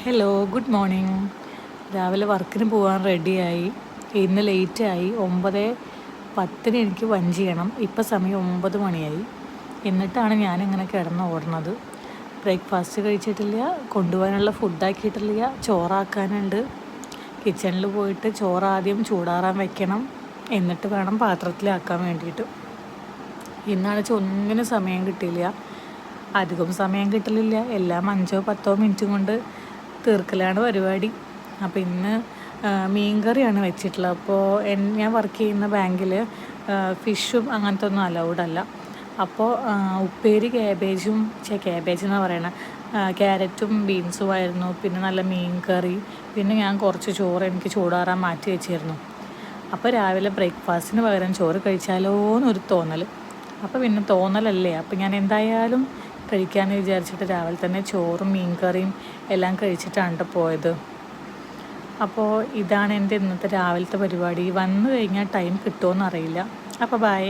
Hello, good morning. രാവിലെ വർക്കിന് പോകാൻ റെഡിയായി. ഇന്ന് ലേറ്റായി. 9:10 എനിക്ക് വഞ്ചി ചെയ്യണം. ഇപ്പം സമയം 9 മണിയായി. എന്നിട്ടാണ് ഞാനിങ്ങനെ കിടന്ന് ഓടുന്നത്. ബ്രേക്ക്ഫാസ്റ്റ് കഴിച്ചിട്ടില്ല, കൊണ്ടുപോകാനുള്ള ഫുഡാക്കിയിട്ടില്ല, ചോറാക്കാനുണ്ട്. കിച്ചണിൽ പോയിട്ട് ചോറ് ആദ്യം ചൂടാറാൻ വെക്കണം, എന്നിട്ട് വേണം പാത്രത്തിലാക്കാൻ വേണ്ടിയിട്ട്. ഇന്നാണെന്ന് ഒന്നിനും സമയം കിട്ടിയില്ല. അധികം സമയം കിട്ടലില്ല. എല്ലാം 5-10 മിനിറ്റ് കൊണ്ട് തീർക്കലാണ് പരിപാടി. അപ്പോൾ ഇന്ന് മീൻകറിയാണ് വെച്ചിട്ടുള്ളത്. അപ്പോൾ ഞാൻ വർക്ക് ചെയ്യുന്ന ബാങ്കിൽ ഫിഷും അങ്ങനത്തെ ഒന്നും അലൗഡല്ല. അപ്പോൾ ഉപ്പേരി ക്യാബേജ് എന്നാണ് പറയണത്, ക്യാരറ്റും ബീൻസും ആയിരുന്നു. പിന്നെ നല്ല മീൻ കറി, പിന്നെ ഞാൻ കുറച്ച് ചോറ് എനിക്ക് ചൂടാറാൻ മാറ്റി വെച്ചിരുന്നു. അപ്പോൾ രാവിലെ ബ്രേക്ക്ഫാസ്റ്റിന് പകരം ചോറ് കഴിച്ചാലോ എന്നൊരു തോന്നൽ. അപ്പോൾ പിന്നെ തോന്നലല്ലേ, അപ്പോൾ ഞാൻ എന്തായാലും കഴിക്കാമെന്ന് വിചാരിച്ചിട്ട് രാവിലെ തന്നെ ചോറും മീൻ കറിയും എല്ലാം കഴിച്ചിട്ടാണ് പോയത്. അപ്പോൾ ഇതാണ് എൻ്റെ ഇന്നത്തെ രാവിലത്തെ പരിപാടി. വന്നു കഴിഞ്ഞാൽ ടൈം കിട്ടുമോ എന്നറിയില്ല. അപ്പോൾ ബൈ.